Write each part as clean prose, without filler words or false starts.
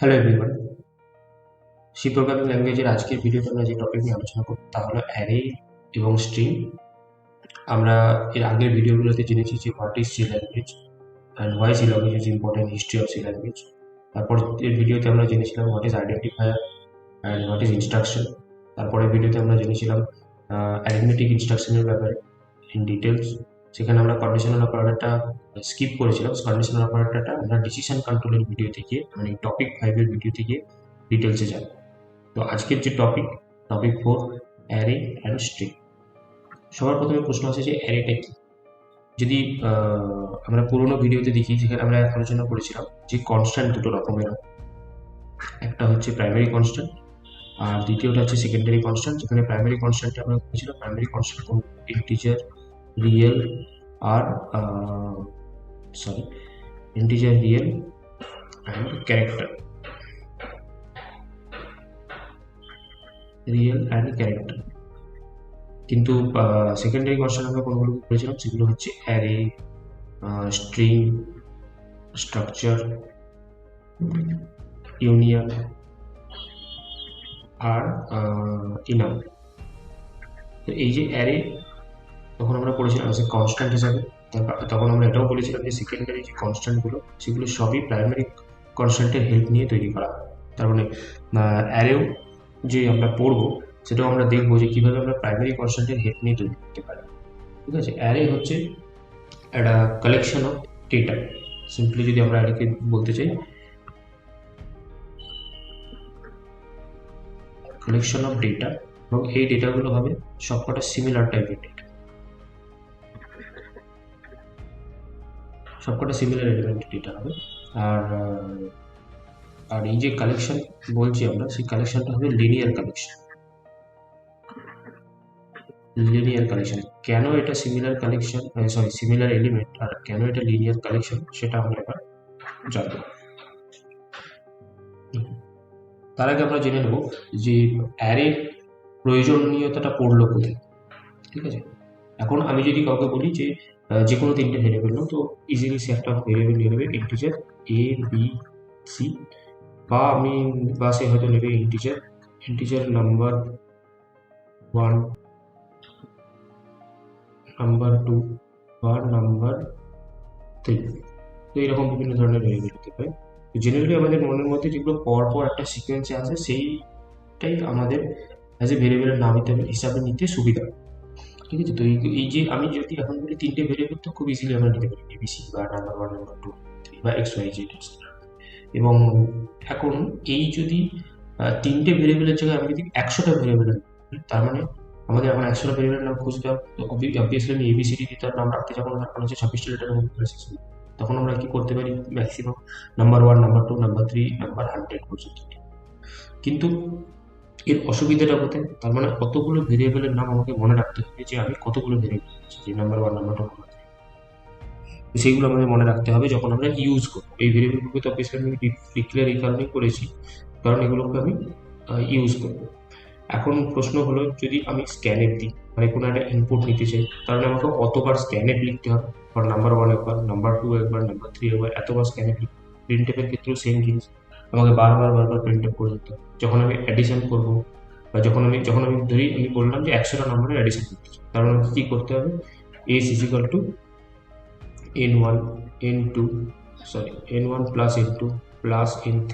Hello everyone, C programming ল্যাঙ্গুয়েজের আজকের ভিডিওতে আমরা যে টপিক নিয়ে আলোচনা করব তা হলো অ্যারে এবং স্ট্রিং। আমরা এর আগের ভিডিওগুলোতে জেনেছি যে what is C language and why C language is important, history of C language. তারপর এর ভিডিওতে আমরা জেনেছিলাম what is identifier and what is instruction. তারপরে ভিডিওতে আমরা জেনেছিলাম অ্যারিথমেটিক ইনস্ট্রাকশনের ব্যাপারে ইন ডিটেলস। সেখানে আমরা কন্ডিশনাল অপারেটরটা স্কিপ করেছিলাম। কন্ডিশনাল অপারেটরটা আমরা ডিসিশন কন্ট্রোলের ভিডিও থেকে মানে টপিক 5-এর ভিডিও থেকে ডিটেলসে যাব। তো আজকের যে টপিক 4, অ্যারে অ্যান্ড স্ট্রিং। সবার প্রথমে প্রশ্ন আছে যে অ্যারেটা কি। যদি আমরা পুরোনো ভিডিওতে দেখি, যেখানে আমরা আলোচনা করেছিলাম যে কনস্ট্যান্ট দুটো রকমের হয়। একটা হচ্ছে প্রাইমারি কনস্ট্যান্ট আর দ্বিতীয়টা হচ্ছে সেকেন্ডারি কনস্ট্যান্ট। যেখানে প্রাইমারি কনস্ট্যান্টে আমরা বলেছিলাম প্রাইমারি কনস্ট্যান্ট কোন ইন্টিজার, রিয়েল আর ইন্টিজার, রিয়েল অ্যান্ড ক্যারেক্টার। কিন্তু সেকেন্ডারি কনস্ট্যান্ট আমরা কোনগুলো করেছিলাম, সেগুলো হচ্ছে অ্যারে, স্ট্রিং, স্ট্রাকচার, ইউনিয়ন আর ইনাম। তো এই যে অ্যারে তখন আমরা পড়েছিলাম যে কনস্ট্যান্ট হিসাবে, তখন আমরা এটাও বলেছিলাম যে সেকেন্ডারি যে কনস্ট্যান্টগুলো সেগুলো সবই প্রাইমারি কনস্ট্যান্টের হেল্প নিয়ে তৈরি করা হয়। তার মানে অ্যারেও যে আমরা পড়বো সেটাও আমরা দেখবো যে কীভাবে আমরা প্রাইমারি কনস্ট্যান্টের হেল্প নিয়ে তৈরি করতে পারি। ঠিক আছে, অ্যারে হচ্ছে একটা কালেকশন অফ ডেটা। সিম্পলি যদি আমরা অ্যারেকে বলতে চাই, কালেকশন অফ ডেটা, এবং এই ডেটাগুলো হবে সবকটা সিমিলার টাইপের ডেটা, সবকটা সিমিলার এলিমেন্টের ডেটা হবে। আর আর এই যে কালেকশন বলছি আমরা, সেই কালেকশনটা হবে লিনিয়ার কালেকশন। কেন এটা সিমিলার কালেকশন, সিমিলার এলিমেন্ট, আর কেন এটা লিনিয়ার কালেকশন, সেটা আমরা এবার জানবো। তার আগে আমরা জেনে নেব যে অ্যারের প্রয়োজনীয়তাটা পড়লো কোথায়। ঠিক আছে, এখন আমি যদি কাউকে বলি যে যে কোনো তিনটে ভেরিয়েবল নাও, তো ইজিলি সে একটা ভেরিয়েবল নিয়ে নেবে ইন্টিজার এ, বি, সি, বা সে হয়তো নেবে ইন্টিজার নাম্বার 1, নাম্বার 2 বা নাম্বার 3। তো এরকম বিভিন্ন ধরনের ভেরিয়েবল হতে পারে। জেনারেলি আমাদের মনের মধ্যে যেগুলো পর একটা সিকোয়েন্সে আছে সেইটাই আমাদের অ্যাজ এ ভেরিয়েবলের নাম হিসাবে নিতে সুবিধা। ঠিক আছে, তো এই যে আমি যদি এখন বলি তিনটে ভেরিয়েবল, তো খুব ইজিলি আমরা নিতে পারি এবিসি বা নাম্বার 1, নাম্বার 2, 3 বা এক্স ওয়াই জেড। এবং এখন এই যদি তিনটে ভেরিয়েবলের জায়গায় আমি যদি 100টা ভেরিয়েবল, তার মানে আমাদের এখন 100টা ভেরিয়েবলের নাম খুঁজতে হবে। তো অবভিয়াসলি আমি এবিসিডি দিয়ে তার নাম রাখতে যাবো না, কারণ হচ্ছে 26টা লেটারের মধ্যে ক্লাসিক্স। তখন আমরা কি করতে পারি, maximum number 1, number 2, number 3, number 100 পর্যন্ত। কিন্তু এর অসুবিধাটা কোথায়, তার মানে কতগুলো ভেরিয়েবলের নাম আমাকে মনে রাখতে হবে, যে আমি কতগুলো ভেরিয়েবল আছে, যে নাম্বার 1, নাম্বার 2, নাম্বার 3, সেইগুলো আমাদের মনে রাখতে হবে যখন আমরা ইউজ করবো এই ভেরিয়েবলগুলোকে। তো অবভিয়াসলি আমি ডিক্লেয়ার এই কারণেই করেছি, কারণ এগুলোকে আমি ইউজ করবো। এখন প্রশ্ন হলো, যদি আমি স্ক্যানএফ দিই, মানে কোনো একটা ইনপুট নিতে চাই, তাহলে আমাকে অতবার স্ক্যানএফ লিখতে হবে। কারণ নাম্বার 1 একবার, নাম্বার 2 একবার, নাম্বার 3 একবার, এতবার স্ক্যানএফ লিখতে হবে। প্রিন্টএফের ক্ষেত্রেও সেম জিনিস, আমাকে বারবার প্রিন্টএফ করে দিতে হবে। যখন আমি অ্যাডিশন করবো, বা যখন আমি ধরি আমি বললাম যে 100টা নাম্বারের অ্যাডিশন করতে চাই, তাহলে আমাকে কী করতে হবে, S is equal to n1 n2 n1 plus n2 plus n3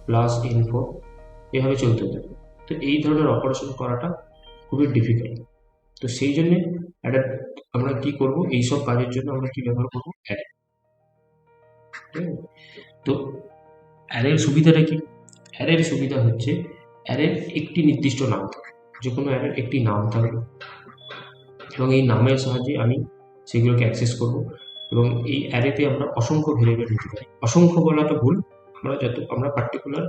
plus n4, এভাবে চলতে থাকবে। তো এই ধরনের অপারেশন করাটা খুবই ডিফিকাল্ট। তো সেই জন্যে একটা আমরা কি করব, এইসব কাজের জন্য আমরা কি ব্যবহার করবো, অ্যারে। তো অ্যারের সুবিধাটা কি, অ্যারের সুবিধা হচ্ছে অ্যারের একটি নির্দিষ্ট নাম থাকে, যে কোনো অ্যারের একটি নাম থাকবে, এবং এই নামের সাহায্যে আমি সেগুলোকে অ্যাক্সেস করব। এবং এই অ্যারেতে আমরা অসংখ্য ভেরিয়েবল নিতে পারি। অসংখ্য বলাটা ভুল, আমরা পার্টিকুলার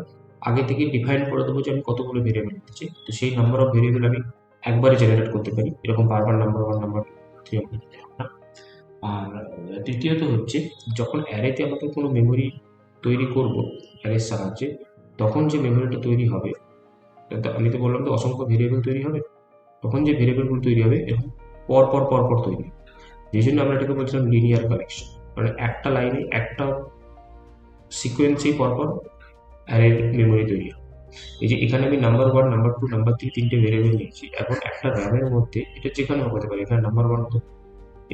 আগে থেকে ডিফাইন করে দেবো যে আমি কতগুলো ভেরিয়েবল নিতে চাই। তো সেই নাম্বার অফ ভেরিয়েবল আমি একবারে জেনারেট করতে পারি, এরকম বারবার নাম্বার 1, নাম্বার 2, 3 আমরা নিতে পারবো না। আর দ্বিতীয়ত হচ্ছে, যখন অ্যারেতে আমাকে কোনো মেমোরি তৈরি করব অ্যারের সাহায্যে, তখন যে মেমোরিটা তৈরি হবে, আমি তো বললাম তো অসংখ্য ভেরিয়েবল তৈরি হবে, তখন যে ভেরিয়েবলগুলো তৈরি হবে এরকম পর তৈরি হবে। যেই জন্য আমরা এটাকে বলছিলাম লিনিয়ার কালেকশন, মানে একটা লাইনে একটা সিকোয়েন্সেই পরপর অ্যারের মেমোরি তৈরি হবে। এই যে এখানে আমি নাম্বার 1, নাম্বার 2, নাম্বার 3 তিনটে ভেরিয়েবল নিয়েছি। এখন একটা র্যামের মধ্যে এটা যেখানে হতে পারে, এখানে নাম্বার 1 হতে পারে,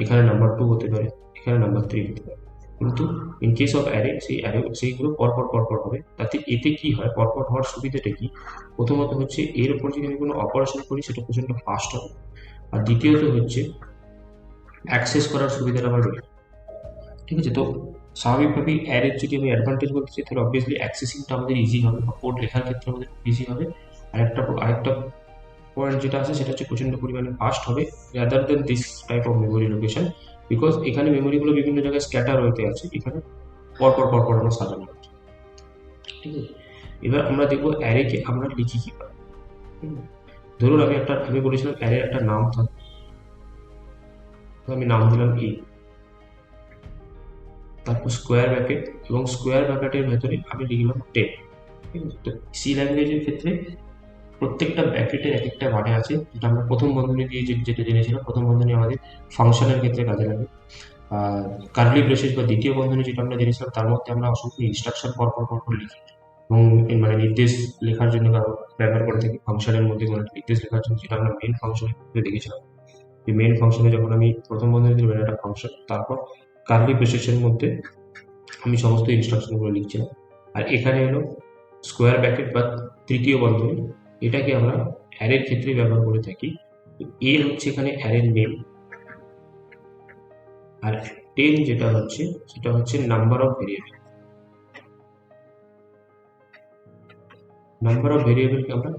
এখানে নাম্বার 2 হতে পারে, এখানে নাম্বার 3 হতে পারে। কিন্তু ইন কেস অফ অ্যারে, সেইগুলো পরপর হবে। তাতে এতে কি হয়, পরপর হওয়ার সুবিধাটা কি? প্রথমত হচ্ছে এর উপর যদি আমি কোনো অপারেশন করি সেটা প্রচণ্ড ফাস্ট হবে। আর দ্বিতীয়ত হচ্ছে অ্যাক্সেস করার সুবিধাটা আমার রয়েছে। ঠিক আছে? তো স্বাভাবিকভাবেই অ্যারের যদি আমি অ্যাডভান্টেজ বলতে চাই, তাহলে অবভিয়াসলি অ্যাক্সেসিংটা আমাদের ইজি হবে বা কোড লেখার ক্ষেত্রে আমাদের ইজি হবে। আরেকটা পয়েন্ট যেটা আছে সেটা হচ্ছে প্রচণ্ড পরিমাণে ফাস্ট হবে rather than this type of memory location, because এখানে মেমোরিগুলো বিভিন্ন জায়গায় স্ক্যাটার হতে আছে, এখানে পরপর আমরা সাজানো হচ্ছে। ঠিক আছে? এবার আমরা দেখবো অ্যারেকে আমরা লিখি কীভাবে। ধরুন আমি বলেছিলাম অ্যারের একটা নাম থাকবে, তো আমি নাম দিলাম এ, তারপর স্কোয়ার ব্র্যাকেট, এবং স্কোয়ার ব্র্যাকেটের ভেতরে আমি লিখলাম 10। ঠিক আছে? তো সি ল্যাঙ্গুয়েজের ক্ষেত্রে প্রত্যেকটা ব্র্যাকেটের এক একটা মানে আছে, যেটা আমরা প্রথম বন্ধনী দিয়ে যেটা জেনেছিলাম, প্রথম বন্ধনী আমাদের ফাংশনের ক্ষেত্রে কাজে লাগে। আর কার্লি ব্রেসেস বা দ্বিতীয় বন্ধনী যেটা আমরা জেনেছিলাম, তার মধ্যে আমরা অসংখ্য ইনস্ট্রাকশন পরপর লিখি এবং মানে নির্দেশ লেখার জন্য ব্যবহার করে থাকি। ফাংশনের মধ্যে কোনো নির্দেশ লেখার জন্য, যেটা আমরা মেন ফাংশন দেখেছিলাম। এই মেন ফাংশনে যখন আমি প্রথম বন্ধনী দিলাম এটা একটা ফাংশন, তারপর কার্লি ব্রেসেসের মধ্যে আমি সমস্ত ইনস্ট্রাকশনগুলো লিখছিলাম। আর এখানে হলো স্কোয়ার ব্র্যাকেট বা তৃতীয় বন্ধনী, এটাকে আমরা অ্যারের ক্ষেত্রে ব্যবহার করে থাকি। এ হচ্ছে এখানে অ্যারের নেম, আর 10 যেটা হচ্ছে সেটা হচ্ছে number of variable. Number of ভেরিয়েবলকে আমরা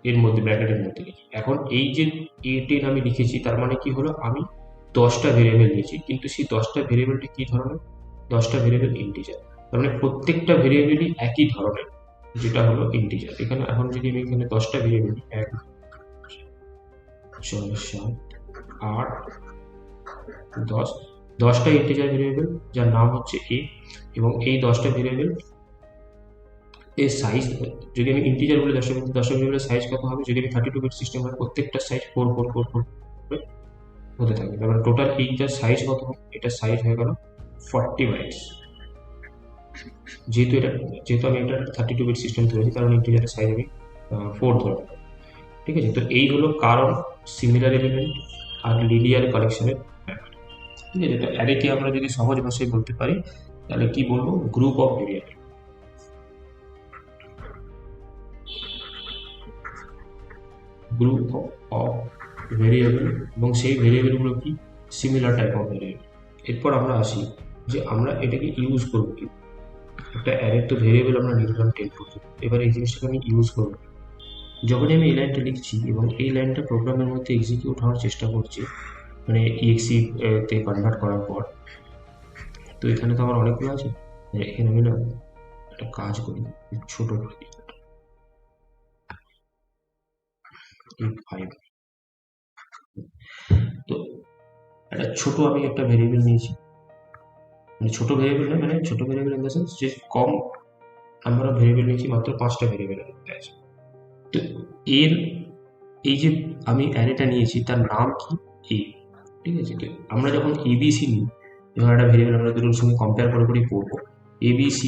এর মধ্যে ব্র্যাকেটের মধ্যে লিখি। এখন এই যে A10 আমি লিখেছি, তার মানে কি হলো, আমি 10টা ভেরিয়েবল নিয়েছি, কিন্তু সেই 10টা ভেরিয়েবলটা কি ধরনের? 10টা ভেরিয়েবল ইন্টিজার। তার মানে প্রত্যেকটা ভেরিয়েবলই একই ধরনের, যেটা হলো ইন্টিজার। এখানে এখন যদি আমি এখানে 10টা ভেরিয়েবল 1, 6, 7, 8, 10, 10টা ইন্টিজার ভেরিয়েবল যার নাম হচ্ছে এ, এবং এই 10টা ভেরিয়েবল এর সাইজ, যদি আমি ইন্টিজার বলে 10টা ভেরিয়েবলের সাইজ কত হবে? যদি আমি 32 বিট সিস্টেম হয়, প্রত্যেকটা সাইজ 4 হতে থাকবে। তারপর টোটাল এইটার সাইজ কত হবে? এটার সাইজ হয়ে গেল 40 বাইটস। যেহেতু আমি এটা 32 বিট সিস্টেম ধরেছি, কারণ ইন্টিজারের সাইজ আমি 4 ধরবো। ঠিক আছে? তো এই হলো কারণ সিমিলার এলিমেন্ট আর লিনিয়ার কালেকশনের ব্যাপার। ঠিক আছে? তো অ্যারেকে আমরা যদি সহজ ভাষায় বলতে পারি, তাহলে কি বলবো? Group of variable. Group of variable, এবং সেই ভেরিয়েবলগুলো কি? Similar type of variable. এরপর আমরা আসি যে আমরা এটাকে ইউজ করবো কি। একটা অ্যারের তো ভেরিয়েবল আমরা লিখলাম 10 পর্যন্ত, এবার এই জিনিসটাকে আমি ইউজ করবো। যখনই আমি এই লাইনটা লিখছি এবং এই লাইনটা প্রোগ্রামের মধ্যে এক্সিকিউট হওয়ার চেষ্টা করছি, মানে EXE তে কনভার্ট করার পর, তো এখানে তো আমার অনেকগুলো আছে। এখানে আমি না একটা কাজ করি, ছোট করে দিই, 5। তো আমি একটা ভেরিয়েবল নিয়েছি, মানে ছোট ভেরিয়েবল না, মানে ছোট ভেরিয়েবল ইন দ্য সেন্স যে কম নাম্বার অফ ভেরিয়েবল নিয়েছি, মাত্র 5টা ভেরিয়েবল আছে। তো এর এই যে আমি অ্যারেটা নিয়েছি, তার নাম কি? এ। ঠিক আছে? তো আমরা যখন ABC নিই, যখন একটা ভেরিয়েবল আমরা দুটোর সঙ্গে কম্পেয়ার করে পড়বো, ABC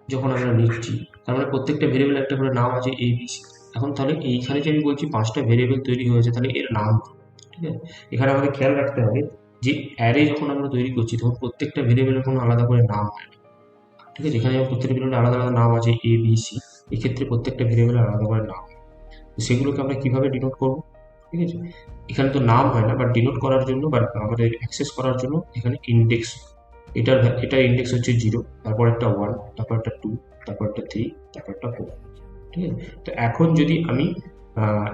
যখন আমরা নিচ্ছি, তার মানে প্রত্যেকটা ভেরিয়েবল একটা করে নাম আছে ABC। এখন তাহলে এইখানে যে আমি বলছি 5টা ভেরিয়েবল তৈরি হয়েছে, তাহলে এর নাম কি? ঠিক আছে? এখানে আমাদের খেয়াল রাখতে হবে যে অ্যারে যখন আমরা তৈরি করছি, তখন প্রত্যেকটা ভেরিয়েবলের কোনো আলাদা করে নাম হয় না। ঠিক আছে? এখানে প্রত্যেকটা ভেরিয়েবলের আলাদা নাম আছে ABC, এক্ষেত্রে প্রত্যেকটা ভেরিয়েবলের আলাদা করে নাম। সেগুলোকে আমরা কিভাবে ডিনোট করবো? ঠিক আছে? এখানে তো নাম হয় না, বাট ডিনোট করার জন্য বা আমাদের অ্যাক্সেস করার জন্য এখানে ইন্ডেক্স, এটার ইন্ডেক্স হচ্ছে 0, তারপর একটা 1, তারপর একটা 2, তারপর একটা 3, তারপর একটা 4। ঠিক আছে? তো এখন যদি আমি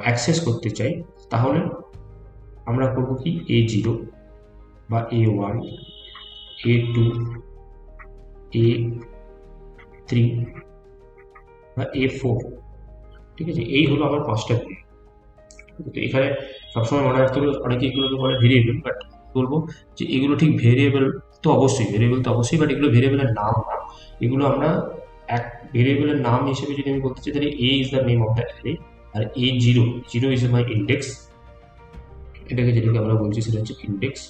অ্যাক্সেস করতে চাই, তাহলে আমরা করবো কি? A0 বা A1, A2, A3 বা A4। ঠিক আছে? এই হলো আমার 5টা ভেরিয়েবল। তো এখানে সবসময় মনে রাখতে হবে, অনেকে এগুলোকে বলে ভেরিয়েবল, বাট বলবো যে এগুলো ঠিক ভেরিয়েবল তো অবশ্যই, বাট এগুলো ভেরিয়েবলের নাম না। এগুলো আমরা এক ভেরিয়েবলের নাম হিসেবে যদি আমি বলতে চাই, তাহলে A is the name of the array, আর A0 ইজ মাই ইন্ডেক্স। যেটাকে আমরা বলছি সেটা হচ্ছে ইন্ডেক্স,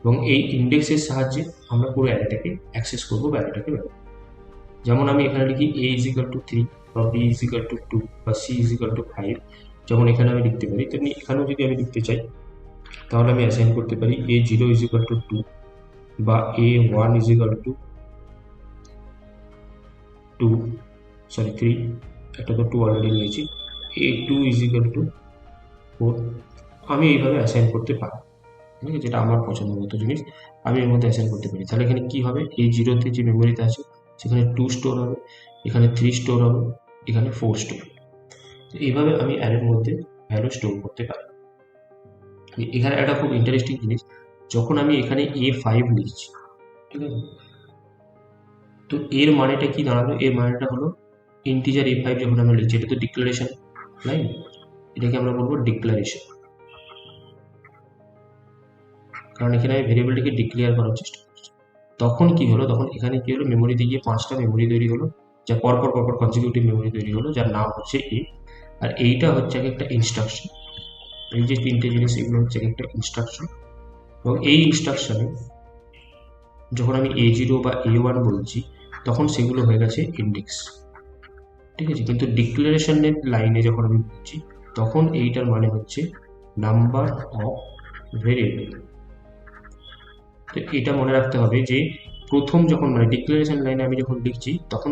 এবং এই ইন্ডেক্সের সাহায্যে আমরা পুরো অ্যারেটাকে অ্যাক্সেস করবো বা অ্যারেটাকে ব্যবহার করবো। যেমন আমি এখানে লিখি a ইজ ইকাল টু 3 বা b ইজ ইকাল টু 2 বা c ইজ ইকাল টু 5, যেমন এখানে আমি লিখতে পারি, তেমনি এখানেও যদি আমি লিখতে চাই তাহলে আমি অ্যাসাইন করতে পারি a0 ইজ ইকাল টু 2 বা a1 is equal to 2, sorry 3, একটা তো 2 অলরেডি নিয়েছি, a2 ইজ ইকাল টু 4। আমি এইভাবে অ্যাসাইন করতে পারি, ঠিক আছে, যেটা আমার পছন্দ মতো জিনিস আমি এর মধ্যে অ্যাসাইন করতে পারি। তাহলে এখানে কি হবে, এই জিরোতে যে মেমোরিতে আছে সেখানে 2 স্টোর হবে, এখানে 3 স্টোর হবে, এখানে 4 স্টোর। এইভাবে আমি অ্যারের মধ্যে ভ্যালু স্টোর করতে পারি। এখানে একটা খুব ইন্টারেস্টিং জিনিস, যখন আমি এখানে A5 লিখছি, ঠিক আছে, তো এর মানেটা কি দাঁড়ালো, এর মানেটা হলো ইন্টিজার A5 যখন আমরা লিখছি, এটা তো ডিক্লারেশন লাইন, এটাকে আমরা বলবো ডিক্লারেশন, কারণ এখানে আমি ভেরিয়েবলটাকে ডিক্লেয়ার করার চেষ্টা করছি। তখন কি হলো, তখন এখানে কি হলো, মেমোরিতে গিয়ে 5টা মেমোরি তৈরি হলো, যা পরপর কনজিকিউটিভ মেমোরি তৈরি হলো, যার নাম হচ্ছে এ। আর এইটা হচ্ছে একটা ইনস্ট্রাকশন, এই যে 3টে জিনিস এগুলো হচ্ছে একটা ইনস্ট্রাকশন, এবং এই ইনস্ট্রাকশনে যখন আমি A0 বা A1 বলছি তখন সেগুলো হয়ে গেছে ইন্ডেক্স, ঠিক আছে। কিন্তু ডিক্লারেশনের লাইনে যখন আমি বলছি তখন এইটার মানে হচ্ছে নাম্বার অফ ভেরিয়েবল। তো এটা মনে রাখতে হবে যে প্রথম যখন মানে ডিক্লারেশন লাইনে আমি যখন লিখছি তখন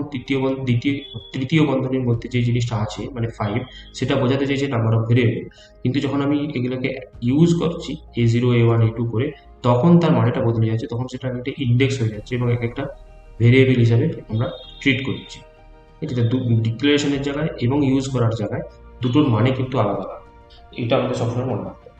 তৃতীয় বন্ধনীর মধ্যে যে জিনিসটা আছে মানে 5, সেটা বোঝাতে চাইছে নাম্বার অফ ভেরিয়েবল। কিন্তু যখন আমি এগুলোকে ইউজ করছি A0 A1 A2 করে, তখন তার মানেটা বদলে যাচ্ছে, তখন সেটা একটা ইন্ডেক্স হয়ে যাচ্ছে এবং এক একটা ভেরিয়েবল হিসাবে আমরা ট্রিট করছি। এটা ডিক্লারেশনের জায়গায় এবং ইউজ করার জায়গায় দুটোর মানে কিন্তু আলাদা আলাদা, এটা আমাদের সবসময় মনে রাখতে হবে।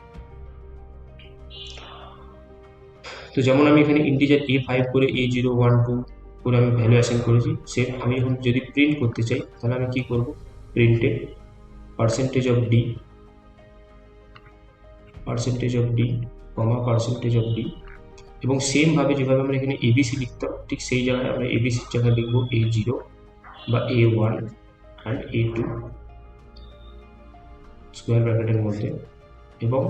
তো যেমন আমি এখানে ইন্টিজার A5 করে A0 1 2 করে আমি ভ্যালু অ্যাসাইন করেছি, সে আমি এখন যদি প্রিন্ট করতে চাই তাহলে আমি কি করব, প্রিন্টে percentage of D percentage of D, এবং সেম ভাবে যেভাবে আমরা এখানে এবিসি লিখতাম ঠিক সেই জায়গায় আমরা এবিসির জায়গায় লিখবো A0 বা A1 অ্যান্ড A2 স্কোয়ার ব্র্যাকেটের মধ্যে, এবং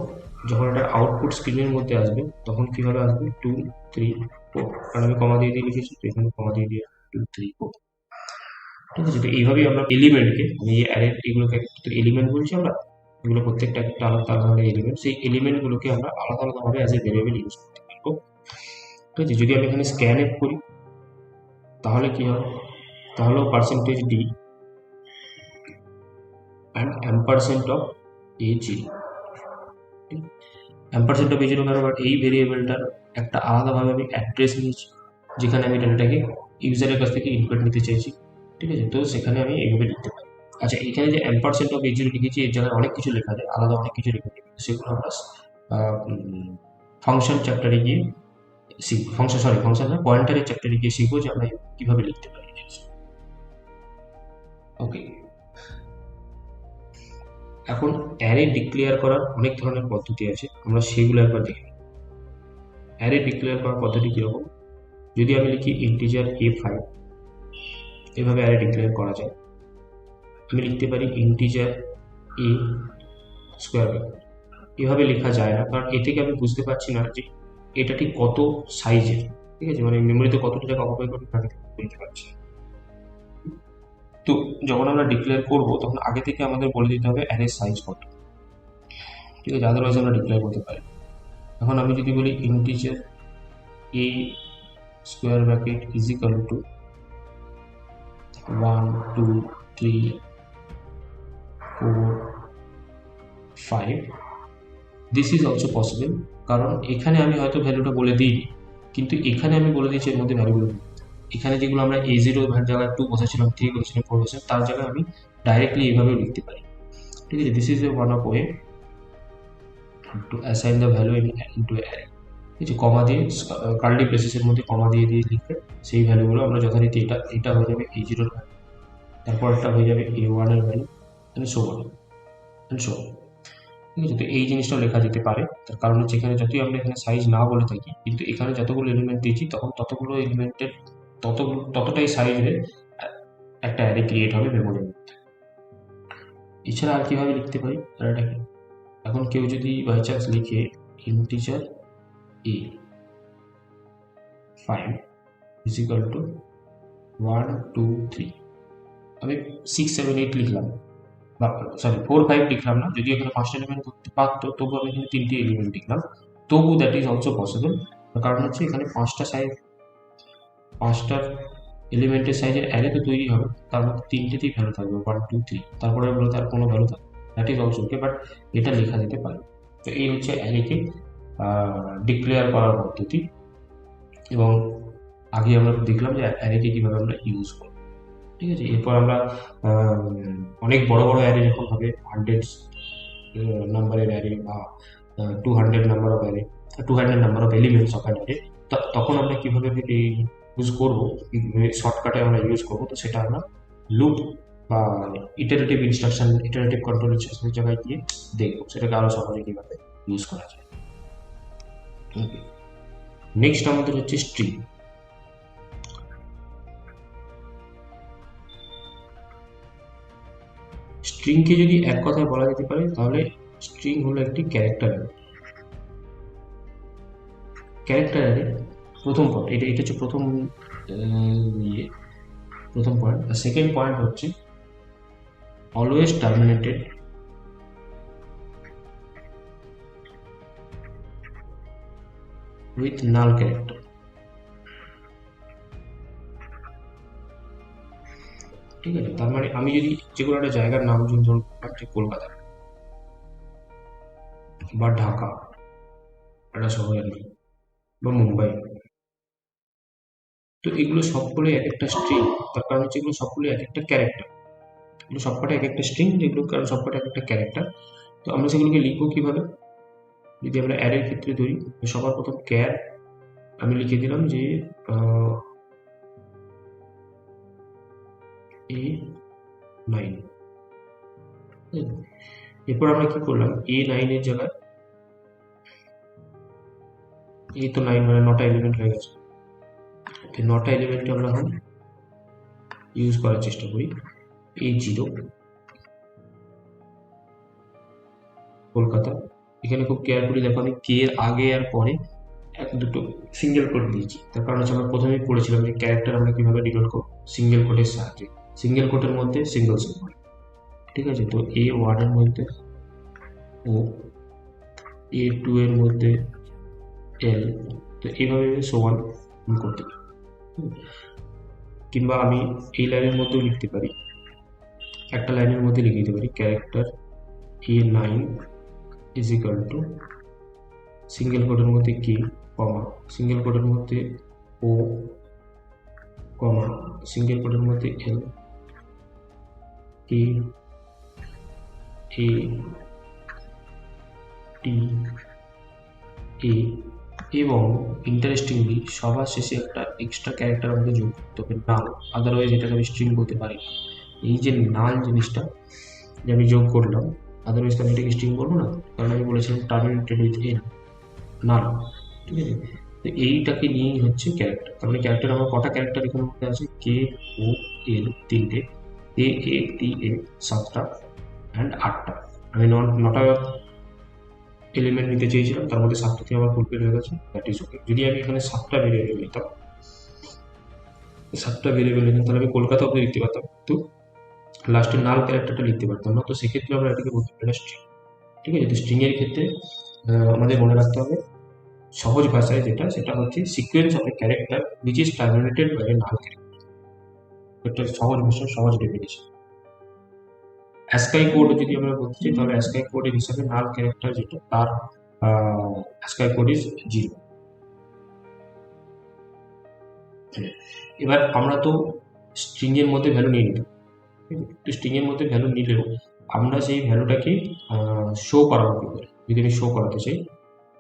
যখন এটা আউটপুট স্ক্রিনের মধ্যে আসবে তখন কিভাবে আসবে 2 3 4, কারণ আমি কমা দিয়ে লিখেছি তো এখানে কমা দিয়ে 2 3 4, ঠিক আছে। তো এইভাবেই আমরা এলিমেন্টকে, আমি এই অ্যারের এগুলোকে এলিমেন্ট বলছি আমরা, এগুলো প্রত্যেকটা একটা আলাদা আলাদা এলিমেন্ট, সেই এলিমেন্টগুলোকে আমরা আলাদা আলাদাভাবে অ্যাজ এ ভেরিয়েবল ইউজ করতে পারবো, ঠিক আছে। যদি আমি এখানে স্ক্যান এফ করি তাহলে কি হবে, তাহলেও percentage D and ampersand of A0, ampersand of A0 কারণ এই ভেরিয়েবলটার একটা আলাদাভাবে আমি অ্যাড্রেস নিয়েছি, যেখানে আমি ডেটাটাকে ইউজারের কাছ থেকে ইনপুট নিতে চাইছি, ঠিক আছে। তো সেখানে আমি এইভাবে লিখতে পারি। আচ্ছা, এখানে যে অ্যাম্পারসেন্ট অফ A0 লিখেছি এর জায়গায় অনেক কিছু লেখা যায়, আলাদা অনেক কিছু লেখা যায়, সেগুলো আমরা ফাংশন চ্যাপ্টারে গিয়ে শিখবো, ফাংশন না, পয়েন্টারের চ্যাপ্টারে গিয়ে শিখবো যে আমরা কিভাবে লিখতে পারি। ওকে, এখন অ্যারে ডিক্লেয়ার করার অনেক ধরনের পদ্ধতি আছে, আমরা সেগুলো একবার দেখি। অ্যারে ডিক্লেয়ার করার পদ্ধতি কীরকম, যদি আমি লিখি ইন্টিজার A5, এভাবে অ্যারে ডিক্লেয়ার করা যায়। আমি লিখতে পারি ইন্টিজার A স্কোয়ার ব্র্যাকেট, এভাবে লেখা যায় না, কারণ এ থেকে আমি বুঝতে পারছি না যে এটা ঠিক কত সাইজের, ঠিক আছে, মানে মেমোরিতে কতটা জায়গা অকুপাই করতে থাকে বুঝতে পারছি। তো যখন আমরা ডিক্লেয়ার করবো তখন আগে থেকে আমাদের বলে দিতে হবে অ্যারে সাইজ কত, ঠিক আছে, আদারওয়াইজ আমরা ডিক্লেয়ার করতে পারি। এখন আমি যদি বলি integer A square bracket is equal to 1 2 3 4 5, this is also possible, কারণ এখানে আমি হয়তো ভ্যালুটা বলে দিই, কিন্তু এখানে আমি বলে দিচ্ছি এর মধ্যে ভ্যালুগুলো, এখানে যেগুলো আমরা A0 জায়গায় 2 বসাচ্ছিলাম 3 বসাচ্ছিলাম 4 বসাচ্ছিলাম তার জায়গায় আমি ডাইরেক্টলি এইভাবেও লিখতে পারি, ঠিক আছে। This is a one of way to assign the value into array, ঠিক আছে, কমা দিয়ে কার্লি ব্রেসেসের মধ্যে কমা দিয়ে লিখে সেই ভ্যালুগুলো আমরা যথারীতি এটা হয়ে যাবে A0 এর ভ্যালু, তারপর একটা হয়ে যাবে A1 এর ভ্যালু, এন্ড সো অন, ঠিক আছে। তো এই জিনিসটাও লেখা যেতে পারে, তার কারণ হচ্ছে এখানে যতই আমরা এখানে সাইজ না বলে থাকি, কিন্তু এখানে যতগুলো এলিমেন্ট দিয়েছি তখন ততগুলো এলিমেন্টের ততটাই সাইজের একটা অ্যারে ক্রিয়েট হবে মেমোরির মধ্যে। এছাড়া আর কিভাবে লিখতে পারি অ্যারেটাকে, এখন কেউ যদি বাই চান্স লিখে integer A5 is equal to 1 2 3 আমি 6 7 8 লিখলাম, বা সরি 4 5 লিখলাম না, যদি এখানে 5টা এলিমেন্ট করতে পারতো তবু আমি এখানে 3টে এলিমেন্ট লিখলাম, তবু দ্যাট ইজ অলসো পসিবল। কারণ হচ্ছে এখানে 5টা এলিমেন্টের সাইজের অ্যারে তো তৈরি হবে, তার মধ্যে 3টেতেই ভ্যালু থাকবে 1 2 3, তারপরে বলে তার কোনো ভ্যালু থাকবে, that is also okay, but এটা লেখা যেতে পারে। তো এই হচ্ছে অ্যারেকে ডিক্লেয়ার করার পদ্ধতি, এবং আগে আমরা দেখলাম যে অ্যারেকে কীভাবে আমরা ইউজ করব। ঠিক আছে, এরপর আমরা অনেক বড় বড় অ্যারে যখন হবে, 100 নাম্বারের অ্যারে বা 200 number of array, 200 number of elements of an array, তখন আমরা কীভাবে ইউজ করবো, শর্টকাটে আমরা ইউজ করবো, তো সেটা আমরা লুপ বা ইটারেটিভ ইনস্ট্রাকশন, ইটারেটিভ কন্ট্রোল ইনস্ট্রাকশনের জায়গায় গিয়ে দেখবো সেটাকে আরও সহজে কীভাবে ইউজ করা যায়। নেক্সট আমাদের হচ্ছে স্ট্রিং। স্ট্রিংকে যদি এক কথায় বলা যেতে পারে তাহলে স্ট্রিং হলো একটি ক্যারেক্টার অ্যারে। প্রথম পয়েন্ট, এটা হচ্ছে প্রথম পয়েন্ট। আর সেকেন্ড পয়েন্ট হচ্ছে always terminated with null character. ঠিক আছে, তার মানে আমি যদি যে কোনো একটা জায়গার নাম যদি ধরুন কলকাতা বা ঢাকা, একটা শহরের নাম, বা মুম্বাই, তো এগুলো সবগুলো এক একটা স্ট্রিং। তার কারণ হচ্ছে এগুলো সবগুলো এক একটা ক্যারেক্টার, এগুলো সবকটা এক একটা স্ট্রিং, যেগুলো কারণ সবকটা এক একটা ক্যারেক্টার। তো আমরা সেগুলোকে লিখবো কিভাবে, যদি আমরা অ্যারের ক্ষেত্রে ধরি, সবার প্রথম ক্যার আমি লিখে দিলাম যে A9। এরপর আমরা কি করলাম, A9 এর জায়গায়, এই তো 9 মানে 9টা এলিমেন্ট হয়ে গেছে, 9টা এলিমেন্ট আমরা এখন ইউজ করার চেষ্টা করি। A0 কলকাতা, এখানে খুব কেয়ারফুলি দেখো আমি কে এর আগে আর পরে এক দুটো সিঙ্গেল কোড দিয়েছি, তার কারণ হচ্ছে আমরা প্রথমেই পড়েছিলাম যে ক্যারেক্টার আমরা কিভাবে ডিনোট করব, সিঙ্গেল কোডের সাহায্যে, সিঙ্গেল কোডের মধ্যে সিঙ্গেল সিম্বল। ঠিক আছে, তো A1 এর মধ্যে ও, A2 এর মধ্যে L, তো এইভাবে সমান করতে পারি। কিংবা আমি এই লাইনের মধ্যেও লিখতে পারি, একটা লাইনের মধ্যে লিখে দিতে পারি character A9 is equal to single কোডের মধ্যে কে, কমা সিঙ্গেল কোডের মধ্যে ও, কমা সিঙ্গেল কোডের মধ্যে এল, কে এ টি এ, এবং ইন্টারেস্টিংলি সবার শেষে একটা এক্সট্রা ক্যারেক্টার আমাকে যোগ করতে হবে, নাল, আদারওয়াইজ এটাকে আমি স্ট্রিং বলতে পারি। এই যে নাল জিনিসটা যে আমি যোগ করলাম, আদারওয়াইজ আমি এটাকে স্ট্রিং বলবো না, কারণ আমি বলেছিলাম টার্মিনেটেড উইথ এন, নাল। ঠিক আছে, তো এইটাকে নিয়েই হচ্ছে ক্যারেক্টার। তার মানে ক্যারেক্টার আমার কটা ক্যারেক্টার এখানে মধ্যে আছে, কে ও এল 3টে, এ এ টি এ 7টা, অ্যান্ড 8টা। আমি 9টা এলিমেন্ট নিতে চেয়েছিলাম, তার মধ্যে 7টাতে আমার ফুলফিল হয়ে গেছে, দ্যাট ইজ ওকে। যদি আমি এখানে 7টা ভেরিয়েবল নিতাম, 7টা ভেরিয়েবল নিতাম, তাহলে আমি কলকাতা অব্দি লিখতে পারতাম, কিন্তু লাস্টে নাল ক্যারেক্টারটা লিখতে পারতাম না, তো সেক্ষেত্রে আমরা এটাকে বলতে পারি স্ট্রিং। ঠিক আছে, তো স্ট্রিং এর ক্ষেত্রে আমাদের মনে রাখতে হবে সহজ ভাষায় যেটা, সেটা হচ্ছে sequence of a character which is terminated by a null character। একটা সহজ ভাষায় সহজ ডেফিনেশন। অ্যাসকাই কোড যদি আমরা বলতে চাই, তাহলে অ্যাসকাই কোডের হিসাবে নাল ক্যারেক্টার যেটা, তার অ্যাসকাই কোড ইজ 0। এবার আমরা তো স্ট্রিং এর মধ্যে ভ্যালু নিয়ে নিতাম, তো স্ট্রিং এর মধ্যে ভ্যালু নিলেও আমরা সেই ভ্যালুটাকে শো করাবো কি করে, যদি আমি শো করাতে চাই,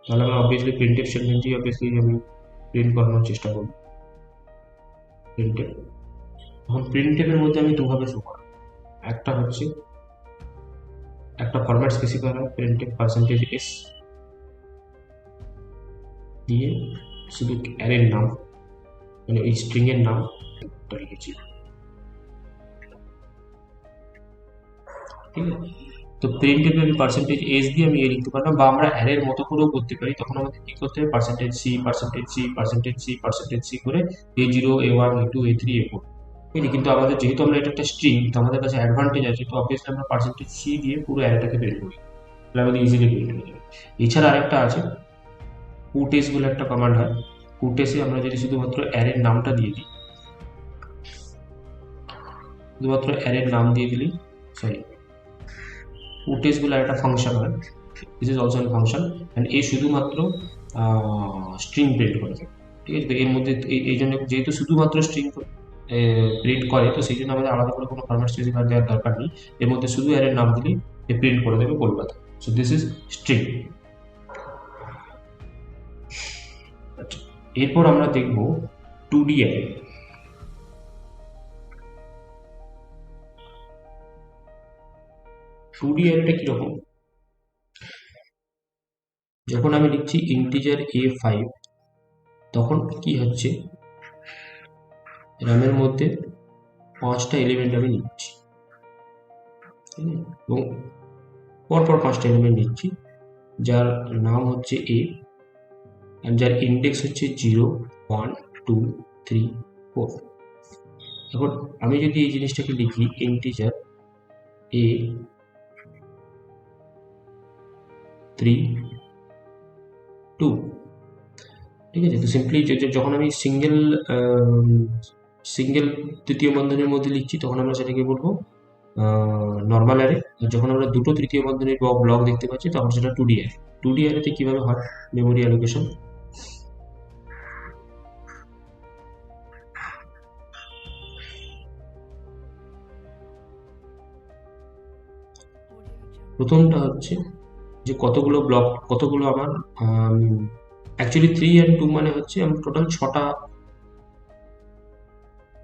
তাহলে আমরা অবভিয়াসলি প্রিন্টেড স্টেটমেন্টই অবভিয়াসলি আমি প্রিন্ট করানোর চেষ্টা করব, প্রিন্টেড। এখন প্রিন্টেডের মধ্যে আমি দুভাবে শো করাবো, একটা হচ্ছে একটা ফরম্যাট স্পেসিফায়ার হয় প্রিন্টেড %s দিয়ে শুধু অ্যারের নাম, মানে এই স্ট্রিং এর নাম লিখেছি। ঠিক আছে, তো প্রিন্টেড আমি %s দিয়ে আমি লিখতে পারলাম, বা আমরা অ্যারের মতো করেও করতে পারি। তখন আমাদের কি করতে হবে, %c %c %c %c করে A0 A1 A2 A3 A4 ঠিক আছে, কিন্তু আমাদের যেহেতু আমরা এটা একটা স্ট্রিং, তো আমাদের কাছে অ্যাডভান্টেজ আছে, তো অবভিয়াসলি আমরা পার্সেন্টেজ সি দিয়ে পুরো অ্যারেটাকে বের করি, তাহলে আমাদের ইজিলি বের হয়ে যাবে। এছাড়া আরেকটা আছে, পুটেস বলে একটা কমান্ড হয়। পুটেসে আমরা যদি শুধুমাত্র অ্যারের নামটা দিয়ে দিই, শুধুমাত্র অ্যারের নাম দিয়ে দিলি, সরি, পুটেস বলে একটা ফাংশন হয়, this is also function, and এ শুধুমাত্র স্ট্রিং প্রিন্ট করে থাকে। ঠিক আছে, তো এর মধ্যে এই জন্য যেহেতু শুধুমাত্র স্ট্রিং প্রিন্ট করে, তো সেই জন্য আমাদের আলাদা করে কোনো ফরম্যাট স্পেসিফায়ার দেওয়ার দরকার নেই। এর মধ্যে শুধু অ্যারের নাম দিলেই এ প্রিন্ট করে দেবে Kolkata. So this is string. এরপর আমরা দেখব 2D অ্যারে। 2D অ্যারেটা কিরকম? যখন আমি লিখছি ইন্টিজার A5, তখন কি হচ্ছে, র্যামের মধ্যে 5টা এলিমেন্ট আমি নিচ্ছি, এবং পরপর 5টা এলিমেন্ট নিচ্ছি, যার নাম হচ্ছে এ, অ্যান্ড যার ইন্ডেক্স হচ্ছে 0, 1, 2, 3, 4। এখন আমি যদি এই জিনিসটাকে লিখি ইন্টিজার এ 3, 2, ঠিক আছে, তো সিম্পলি যখন আমি সিঙ্গেল তৃতীয় বন্ধনীর মধ্যে লিখছি, তখন আমরা সেটাকে বলবো নর্মাল অ্যারে। আর যখন আমরা দুটো তৃতীয় বন্ধনীর ব্লক দেখতে পাচ্ছি, তখন সেটা 2D অ্যারে। 2D অ্যারেতে কিভাবে হয় মেমোরি অ্যালোকেশন? প্রথমটা হচ্ছে যে কতগুলো ব্লক, কতগুলো আমার অ্যাকচুয়ালি 3 and 2 মানে হচ্ছে আমার টোটাল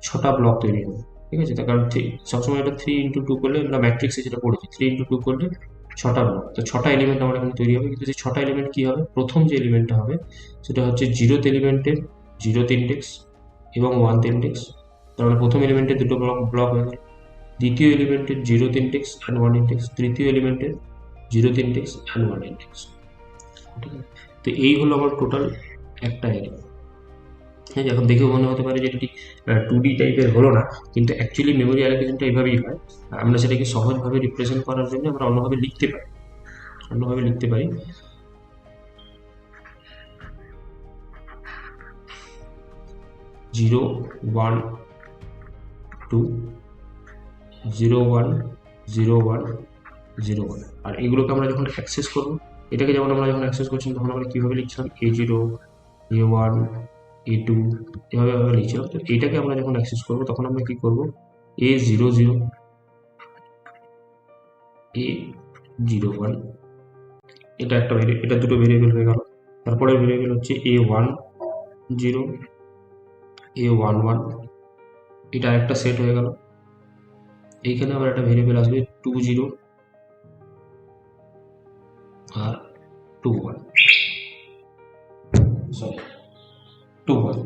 ছটা ব্লক তৈরি হবে। ঠিক আছে, তার কারণ সবসময় এটা 3 into 2 করলে, আমরা ম্যাট্রিক্সে যেটা পড়েছি 3 into 2 করলে 6টা ব্লক, তো 6টা এলিমেন্ট আমার এখানে তৈরি হবে। কিন্তু সেই 6টা এলিমেন্ট কি হবে, প্রথম যে এলিমেন্টটা হবে সেটা হচ্ছে 0th এলিমেন্টের 0th ইন্ডেক্স এবং 1th ইন্ডেক্স, তার মানে প্রথম এলিমেন্টের দুটো ব্লক হয়ে গেল। দ্বিতীয় এলিমেন্টের 0th ইন্ডেক্স অ্যান্ড 1 ইন্ডেক্স, তৃতীয় এলিমেন্টের 0th ইন্ডেক্স অ্যান্ড 1 ইন্ডেক্স। ঠিক আছে, তো এই হলো আমার টোটাল একটা অ্যারে। হ্যাঁ, এখন দেখেও মনে হতে পারে যে এটি 2D টাইপের হলো না, কিন্তু অ্যাকচুয়ালি মেমোরি অ্যালোকেশনটা এইভাবেই হয়। আমরা সেটাকে সহজভাবে রিপ্রেজেন্ট করার জন্য আমরা অন্যভাবে লিখতে পারি, 0, 1, 2, 0, 1, 0, 1, 0, 1। আর এগুলোকে আমরা যখন অ্যাক্সেস করবো, এটাকে যেমন আমরা যখন অ্যাক্সেস করছি, তখন আমরা কীভাবে লিখছিলাম A0, A1, A2, এভাবে লিখছিলাম। তো এইটাকে আমরা যখন অ্যাক্সেস করবো, তখন আমরা কি করবো, A00, A01, এটা এটা দুটো ভেরিয়েবল হয়ে গেল। তারপরে ভেরিয়েবল হচ্ছে A10, A11, এটা একটা সেট হয়ে গেল। এইখানে আবার একটা ভেরিয়েবল আসবে 20 আর 21, সরি 21।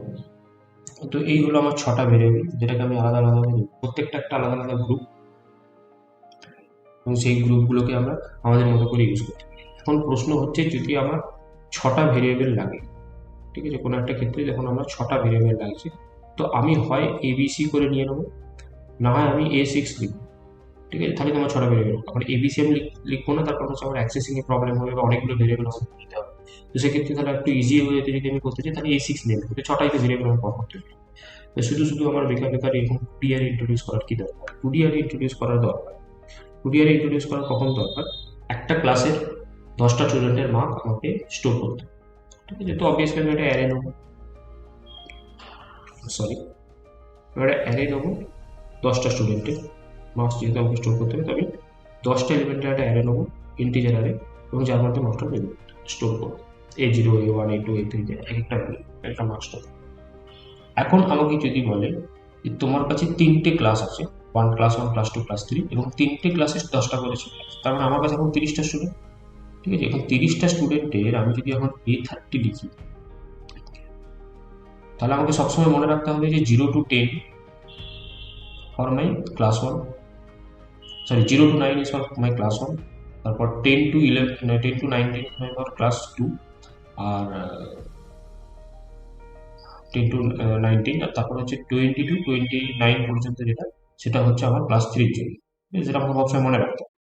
তো এই হলো আমার 6টা ভেরিয়েবল, যেটাকে আমি আলাদা আলাদাভাবে প্রত্যেকটা একটা আলাদা আলাদা গ্রুপ, এবং সেই গ্রুপগুলোকে আমরা আমাদের মতো করে ইউজ করতে পারি। এখন প্রশ্ন হচ্ছে, যদি আমার 6টা ভেরিয়েবল লাগে, ঠিক আছে, কোনো একটা ক্ষেত্রে যখন আমার 6টা ভেরিয়েবল লাগছে, তো আমি হয় ABC করে নিয়ে নেবো, না হয় আমি A6 লিখবো। ঠিক আছে, তাহলে তোমার 6টা ভেরিয়েবল। এখন ABC আমি লিখবো না, তারপর হচ্ছে আমার অ্যাক্সেসিংয়ে প্রবলেম হবে বা অনেকগুলো ভেরিয়েবল আমাকে নিতে হবে। তো সেক্ষেত্রে তাহলে একটু ইজি হয়ে যেতে, যদি আমি করতে চাই, তাহলে A6 নিয়ে নেবো, 6টাই তো ভেরিয়েবল আমি করতে পারি। তো শুধু আমার বেকার এরকম 2D অ্যারে ইন্ট্রোডিউস করার কি দরকার? 2D অ্যারে ইন্ট্রোডিউস করার দরকার, 2D অ্যারে ইন্ট্রোডিউস করার কখন দরকার? একটা ক্লাসের 10টা স্টুডেন্টের মার্ক আমাকে স্টোর করতে, ঠিক আছে, তো অবভিয়াসলি আমি একটা অ্যারে নেবো, এবারে অ্যারে নেবো 10টা স্টুডেন্টের মার্কস যেহেতু আমাকে স্টোর করতে হবে, তবে 10টা এলিমেন্টের একটা অ্যারে নেবো, ইন্টিজার অ্যারে, এবং যার মধ্যে মার্কসটা স্টোর করবো, A0, A1, A2, A3, এক একটা ভ্যালু একটা মার্কস স্টোর। এখন আমাকে যদি বলে যে তোমার কাছে 3টে ক্লাস আছে, ক্লাস 1, ক্লাস 2, ক্লাস 3, এবং 3টে ক্লাসে 10টা করে স্টুডেন্ট, তার মানে আমার কাছে এখন 30টা স্টুডেন্ট। ঠিক আছে, এখন 30টা স্টুডেন্টের আমি যদি এখন A30 লিখি, তাহলে আমাকে সবসময় মনে রাখতে হবে যে 0 to 10 for my class 1, sorry 0 to 9 is for my class 1, তারপর 10 to 19 ফর ক্লাস 2, আর 10 to 19, আর তারপর হচ্ছে 20 to 29 পর্যন্ত যেটা, সেটা হচ্ছে আমার ক্লাস 3 জন্য, যেটা আমাকে সবসময় মনে রাখতে হবে।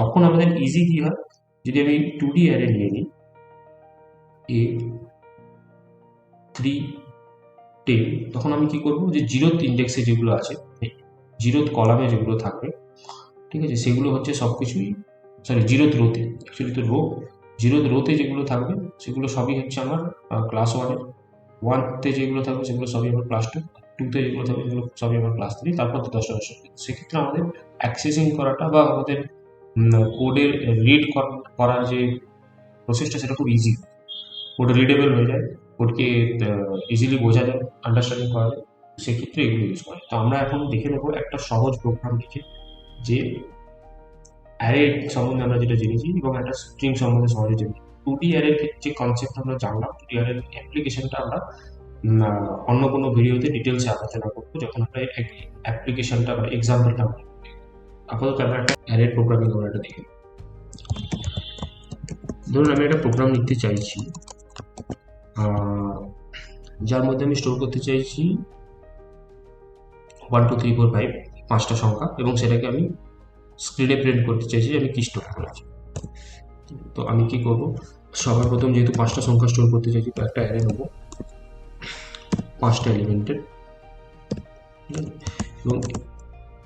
তখন আমাদের ইজি কি হয়, যদি আমি 2D অ্যারে নিয়ে নিই, এ 3 10, তখন আমি কি করবো, যে জিরোথ ইন্ডেক্সে যেগুলো আছে, জিরোথ কলামে যেগুলো থাকবে, ঠিক আছে, সেগুলো হচ্ছে সব কিছুই, সরি জিরোথ রোতে, অ্যাকচুয়ালি তো রো, জিরোথ রোতে যেগুলো থাকবে সেগুলো সবই হচ্ছে আমার ক্লাস 1-এর, 1-তে যেগুলো থাকবে সেগুলো সবই আমার ক্লাস 2, 2-তে যেগুলো থাকবে সেগুলো সবই আমার ক্লাস 3, তারপর তো 10 সেক্ষেত্রে আমাদের অ্যাক্সেসিং করাটা বা আমাদের কোডের রিড করার যে প্রসেসটা, সেটা খুব ইজি, কোড রিডেবল হয়ে যায়, কোডকে ইজিলি বোঝা যায়, আন্ডারস্ট্যান্ডিং করা যায়, সেক্ষেত্রে এগুলো ইউজ করে। তো আমরা এখন দেখে নেবো একটা সহজ প্রোগ্রাম লিখে, যে অ্যারে সম্বন্ধে আমরা যেটা জেনেছি এবং একটা স্ট্রিং সম্বন্ধে সহজে জেনেছি। 2D অ্যারের যে কনসেপ্ট আমরা জানলাম, 2D অ্যারের অ্যাপ্লিকেশনটা আমরা অন্য কোনো ভিডিওতে ডিটেলসে আলোচনা করবো, যখন আমরা অ্যাপ্লিকেশনটা বা এক্সাম্পলটা আমরা আপাতত আমরা একটা অ্যারে প্রোগ্রামিং আমরা এটা দেখি। ধরুন আমি একটা প্রোগ্রাম লিখতে চাইছি, যার মধ্যে আমি স্টোর করতে চাইছি 1 2 3 4 5 5টা সংখ্যা, এবং সেটাকে আমি স্ক্রিনে প্রিন্ট করতে চাইছি যে আমি কি স্টোর করেছি। তো আমি কি করব, সবার প্রথম যেহেতু 5টা সংখ্যা স্টোর করতে চাইছি, তো একটা অ্যারে নেব 5টা এলিমেন্টের, এবং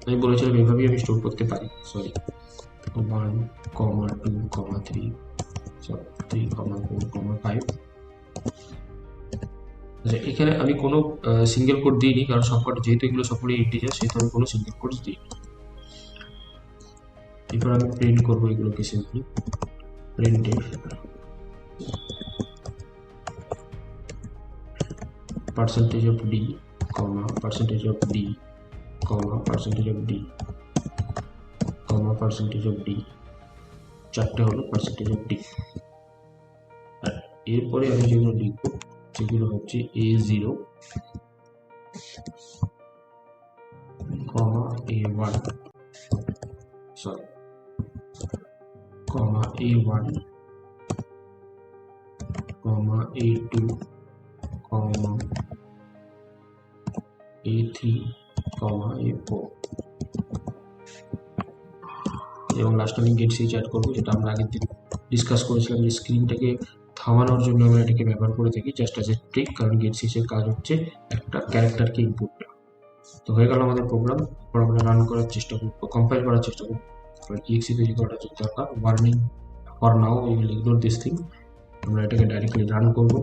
আমি বলেছিলাম এভাবেই আমি স্টোর করতে পারি, সরি 1, 2, 3, 3, 4, 5। আচ্ছা, এখানে আমি কোনো সিঙ্গেল কোড দিইনি, কারণ সবকটা যেহেতু এগুলো সকলে ইন্টিজার, সেহেতু আমি কোনো সিঙ্গেল কোড দিই। এরপর আমি প্রিন্ট করবো এগুলোকে, simply print percentage of D, comma percentage of D, comma percentage of D, comma percentage of D, চারটে হলো পার্সেন্টেজ অফ ডি। আর এরপরে আমি যেগুলো লিখবো সেগুলো হচ্ছে A0, কমা A1, সরি কমা A1, কমা A2, কমা A3, কমা A4, এবং লাস্ট আমি গেট সুইচ অ্যাড করবো, যেটা আমরা আগের দিন ডিসকাস করেছিলাম, যে স্ক্রিনটাকে থামানোর জন্য আমরা এটাকে ব্যবহার করে থাকি জাস্ট অ্যাজ এ ট্রিক, কারণ গেট সুইচের কাজ হচ্ছে একটা ক্যারেক্টারকে ইনপুট দেওয়া। তো হয়ে গেল আমাদের প্রোগ্রাম। এরপর আমরা রান করার চেষ্টা করবো, কম্পাইল করার চেষ্টা করবো। exe তৈরি করাটা যদি দরকার, warning for now we will ignore this thing. আমরা এটাকে ডাইরেক্টলি রান করবো,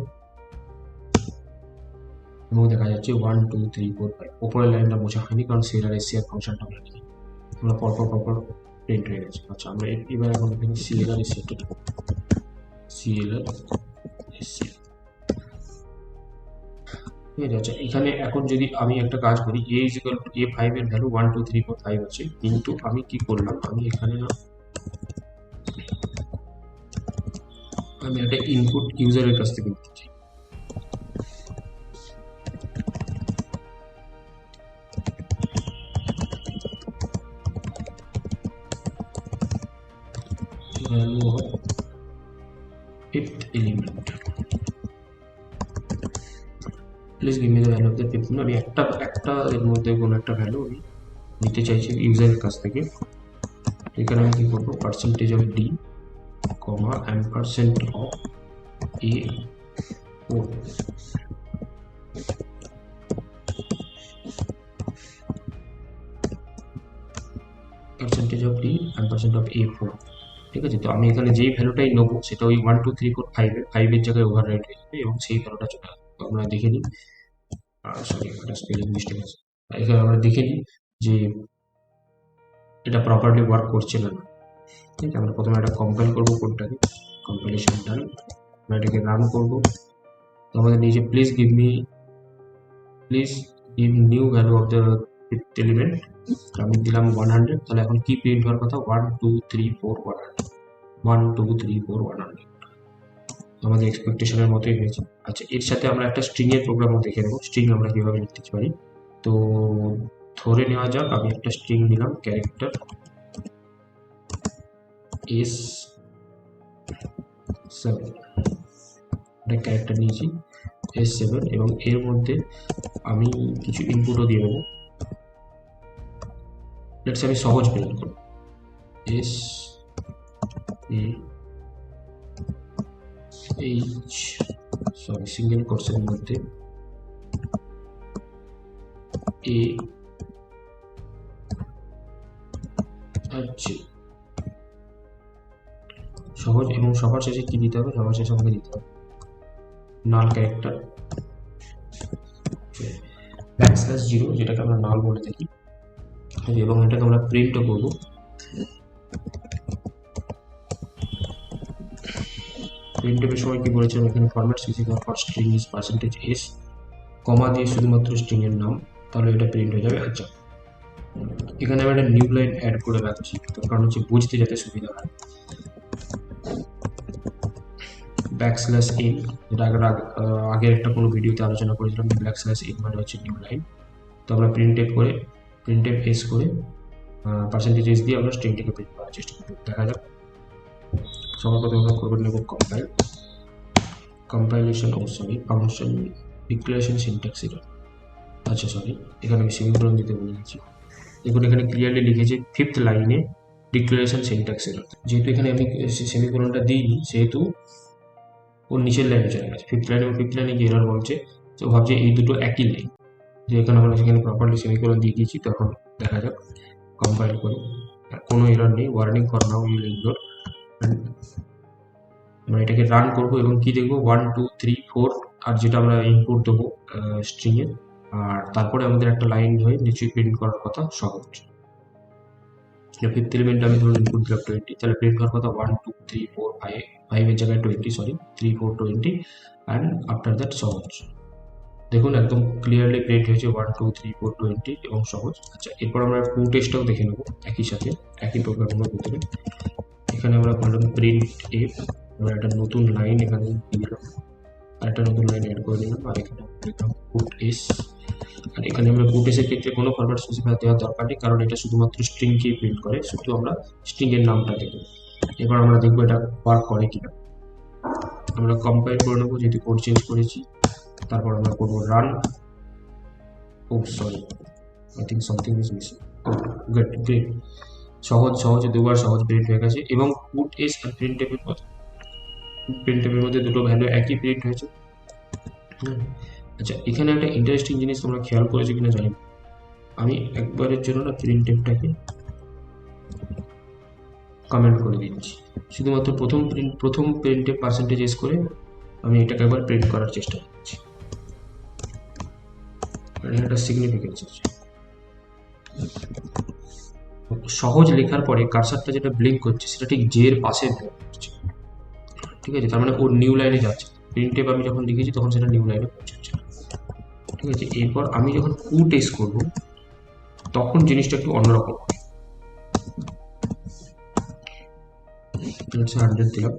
এবং দেখা যাচ্ছে 1 2 3 4 5, ওপরের লাইনটা বোঝা হয়নি কারণ সিএলআর এসসিআর ফাংশনটা আমরা লিখি, আমরা পরপর প্রিন্ট হয়ে গেছে। আচ্ছা, আমরা এবার এখন এখানে সিএলআর এসসিআর, সিএলআর এসসিআর, ঠিক আছে। আচ্ছা, এখানে এখন যদি আমি একটা কাজ করি, a = a5 এর ভ্যালু 1 2 3 4 5 আছে, কিন্তু আমি কি করলাম, আমি এখানে আমি একটা ইনপুট ইউজারের কাছ থেকে নিতে চাই। value of 5th element, please give me the value of the 5th. আমি একটা এর মধ্যে কোনো একটা ভ্যালু আমি নিতে চাইছি ইউজারের কাছ থেকে। এখানে আমি কি করবো, percentage of D, comma ampersand of A4, percentage of D ampersand of A4, ঠিক আছে। তো আমি এখানে যেই ভ্যালুটাই নেবো সেটা ওই 1 2 3 4 5 এর জায়গায় ওভাররাইট হয়ে যাবে, এবং সেই ভ্যালুটা চলে আসবে। তো আমরা দেখে নিই, সরি একটা স্পেলিং মিস্টেক আছে, এখানে আমরা দেখে নিই যে এটা প্রপারলি ওয়ার্ক করছে না। ঠিক আছে, আমরা প্রথমে এটা কম্পাইল করবো কোডটাকে, কম্পাইলেশন ডান, আমরা এটাকে রান করবো। তো আমাদের নিচে please give new value of the 5th element, আমি দিলাম 100। তাহলে এখন কি প্রিন্ট হওয়ার কথা, 1 2 3 4 100, 1 2 3 4 100, আমাদের এক্সপেকটেশনের মতোই হয়েছে। আচ্ছা, এর সাথে আমরা একটা স্ট্রিং এর প্রোগ্রামও দেখে নেবো, স্ট্রিং আমরা কিভাবে লিখতে পারি। তো ধরে নেওয়া যাক আমি একটা স্ট্রিং নিলাম, ক্যারেক্টার S7, একটা ক্যারেক্টার নিয়েছি, S7 এবং এর মধ্যে আমি কিছু ইনপুটও দিয়ে দেবো। লেটস আমি সহজ প্রিন্ট করব, S A H সিঙ্গেল কোর্সের মধ্যে A H। সহজ এবং সবার শেষে কি দিতে হবে, সবার শেষে আমাকে দিতে হবে নাল ক্যারেক্টার \0 যেটাকে আমরা নাল বলে থাকি, এবং এটাকে আমরা প্রিন্টও করবো। প্রিন্টের সময় কি বলেছিলাম, এখানে format specifier for string is %s, কমা দিয়ে শুধুমাত্র স্ট্রিং এর নাম, তাহলে এটা প্রিন্ট হয়ে যাবে। আচ্ছা, এখানে আমি একটা নিউ লাইন অ্যাড করে রাখছি, তো কারণ হচ্ছে বুঝতে যাতে সুবিধা হয়। \n, এটা আগের একটা কোনো ভিডিওতে আলোচনা করেছিলাম, \n মানে হচ্ছে নিউ লাইন। তো আমরা প্রিন্টএফ s করে %s দিয়ে আমরা স্ট্রিংটিকে প্রিন্ট করার চেষ্টা করব। দেখা যাক। সবার প্রথমে আমরা করবো নেব compilation function declaration syntax error. আচ্ছা সরি, এখানে আমি সেমিকোলন দিতে ভুলে গেছি। দেখুন এখানে ক্লিয়ারলি লিখেছে 5th লাইনে ডিক্লারেশন সিনট্যাক্স এরর। যেহেতু এখানে আমি সেমিকোলনটা দিইনি, সেহেতু ওর নিচের লাইনে চলে গেছে। 5th লাইনে কি এরর বলছে, তো ভাবছে এই দুটো একই লাইন, যে এখানে আমরা সেখানে প্রপারলি সেমিকোলন দিয়ে দিয়েছি। তখন দেখা যাক, কম্পাইল করি, কোনো এরর নেই। Warning for now you'll ignore. আমরা এটাকে রান করবো এবং কি দেখবো 1 2 3 4, আর যেটা আমরা ইনপুট দেবো স্ট্রিং এর, আর তারপরে আমাদের একটা লাইন হয়ে নিচে প্রিন্ট করার কথা সহজ। 5th এলিমেন্ট আমি ধরুন ইনপুট দিলাম 20, তাহলে প্রিন্ট করার কথা 1 2 3 4 5 এর জায়গায় 20, সরি 3 4 20, অ্যান্ড আফটার দ্যাট সহজ। দেখুন একদম ক্লিয়ারলি প্রিন্ট হয়েছে 1 2 3 4 20 এবং সহজ। আচ্ছা, এরপর আমরা টু টেস্টটাও দেখে নেবো একই সাথে, একই প্রোগ্রামের ভিতরে। এখানে আমরা বললাম প্রিন্ট এফ, আমরা একটা নতুন লাইন এখানে দিলাম, আর একটা নতুন লাইন অ্যাড করে দিলাম, আর এখানে দিলাম পুট এস। আর এখানে আমরা পুট এসের ক্ষেত্রে কোনো ফরম্যাট স্পেসিফায়ার দেওয়ার দরকার নেই, কারণ এটা শুধুমাত্র স্ট্রিংকে প্রিন্ট করে, শুধু আমরা স্ট্রিং এর নামটা দেবো। এবার আমরা দেখবো এটা ওয়ার্ক করে কিনা। আমরা কম্পাইল করে নেবো, যেহেতু কোড চেঞ্জ করেছি। তারপর আমরা করবো run. Oh sorry, I think something is missing. Good, great. সহজে দুবার সহজ প্রিন্ট হয়ে গেছে, এবং পুট এস আর প্রিন্টএফের মধ্যে দুটো ভ্যালু একই প্রিন্ট হয়েছে। আচ্ছা, এখানে একটা ইন্টারেস্টিং জিনিস তোমরা খেয়াল করেছো কিনা জানি না, আমি একবারের জন্য না প্রিন্টএফটাকে কমেন্ট করে দিচ্ছি। শুধুমাত্র প্রথম প্রিন্টএফ %s করে আমি এটাকে একবার প্রিন্ট করার চেষ্টা করছি, একটা সিগনিফিকেন্স আছে। সহজ লেখার পরে কার্সারটা যেটা ব্লিঙ্ক করছে সেটা ঠিক জে এর পাশে ব্লিঙ্ক করছে, ঠিক আছে? তার মানে ওর নিউ লাইনে যাচ্ছে। প্রিন্টএফ আমি যখন লিখেছি তখন সেটা নিউ লাইনে পৌঁছাচ্ছে, ঠিক আছে? এরপর আমি যখন টেস্ট করব তখন জিনিসটা একটু অন্যরকম হবে। 100 দিলাম,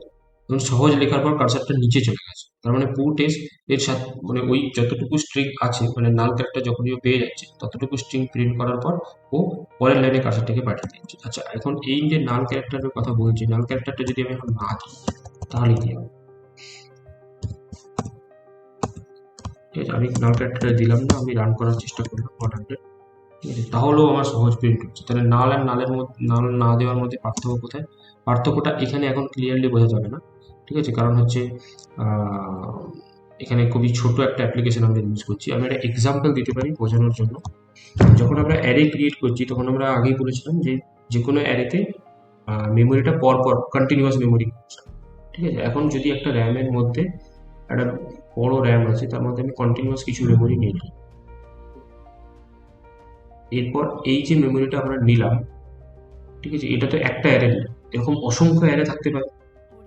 এবং সহজ লেখার পর কার্সারটা নিচে চলে গেছে। তার মানে টেস্ট এর সাথে মানে ওই যতটুকু স্ট্রিং আছে, মানে নাল ক্যারেক্টার যখনই ও পেয়ে যাচ্ছে ততটুকু স্ট্রিং প্রিন্ট করার পর ও পরের লাইনে কার্সারটাকে পাঠিয়ে দিচ্ছে। আচ্ছা, এখন এই যে নাল ক্যারেক্টারের কথা বলছি, নাল ক্যারেক্টারটা যদি আমি এখন না দিই তাহলে কি হবে? ঠিক আছে, আমি নাল ক্যারেক্টার দিলাম না, আমি রান করার চেষ্টা করলাম 100, ঠিক আছে? তাহলেও আমার সহজ প্রিন্ট হচ্ছে। তাহলে নাল আর নালের মধ্যে, নাল না দেওয়ার মধ্যে পার্থক্য কোথায়? পার্থক্যটা এখানে এখন ক্লিয়ারলি বোঝা যাবে না, ঠিক আছে? কারণ হচ্ছে এখানে খুবই ছোট একটা অ্যাপ্লিকেশন আমরা ইউজ করছি। আমি একটা এক্সাম্পল দিতে পারি বোঝানোর জন্য। যখন আমরা অ্যারে ক্রিয়েট করছি তখন আমরা আগেই বলেছিলাম যে কোনো অ্যারেতে মেমোরিটা পরপর কন্টিনিউয়াস মেমোরি, ঠিক আছে? এখন যদি একটা র্যামের মধ্যে একটা বড় র্যাম আছে, তার মধ্যে আমি কন্টিনিউয়াস কিছু মেমোরি নিই, এরপর এই যে মেমোরিটা আমরা নিলাম, ঠিক আছে, এটা তো একটা অ্যারে না, এরকম অসংখ্য অ্যারে থাকতে পারে।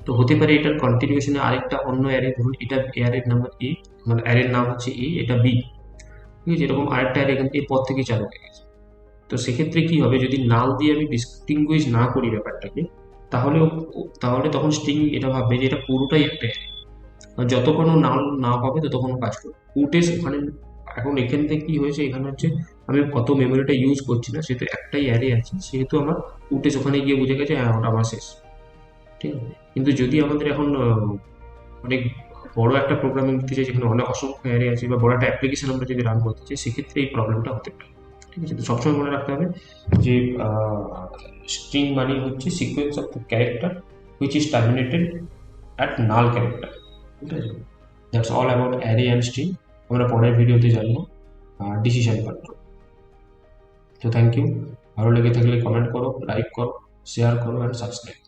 তো হতে পারে এটার কন্টিনিউশনে আরেকটা অন্য অ্যারে, ধরুন এটা অ্যারের নাম্বার এ, মানে অ্যারের নাম হচ্ছে এ, এটা বি, ঠিক আছে? এরকম আরেকটা অ্যারে এখান এর পর থেকে চালু হয়ে গেছে। তো সেক্ষেত্রে কি হবে, যদি নাল দিয়ে আমি ডিস্টিংগুইশ না করি ব্যাপারটাকে, তাহলে তখন স্ট্রিং এটা ভাববে যে এটা পুরোটাই একটা অ্যারে। যতক্ষণ নাল না পাবে ততক্ষণ কাজ করবে। পুটেস ওখানে এখন এখান থেকে কি হয়েছে, এখানে হচ্ছে আমি কত মেমোরিটা ইউজ করছি না, সেহেতু একটাই অ্যারে আছে, সেহেতু আমার পুটেস ওখানে গিয়ে বুঝে গেছে হ্যাঁ ওটা আমার শেষ, ঠিক আছে? কিন্তু যদি আমাদের এখন অনেক বড় একটা প্রোগ্রামিং লিখতে চাই যেখানে অনেক অসংখ্য অ্যারে আছে বা বড় একটা অ্যাপ্লিকেশন আমরা যদি রান করতে চাই, সেক্ষেত্রে এই প্রবলেমটা হতে পারে। ঠিক আছে, তো সবসময় মনে রাখতে হবে যে স্ট্রিং মানে হচ্ছে sequence of the character which is terminated at null character. ঠিক আছে, that's all about array and string. আমরা পরের ভিডিওতে জানবো ডিসিশন কন্ট্রোল। তো থ্যাংক ইউ। ভালো লেগে থাকলে কমেন্ট করো, লাইক করো, শেয়ার করো অ্যান্ড সাবস্ক্রাইব।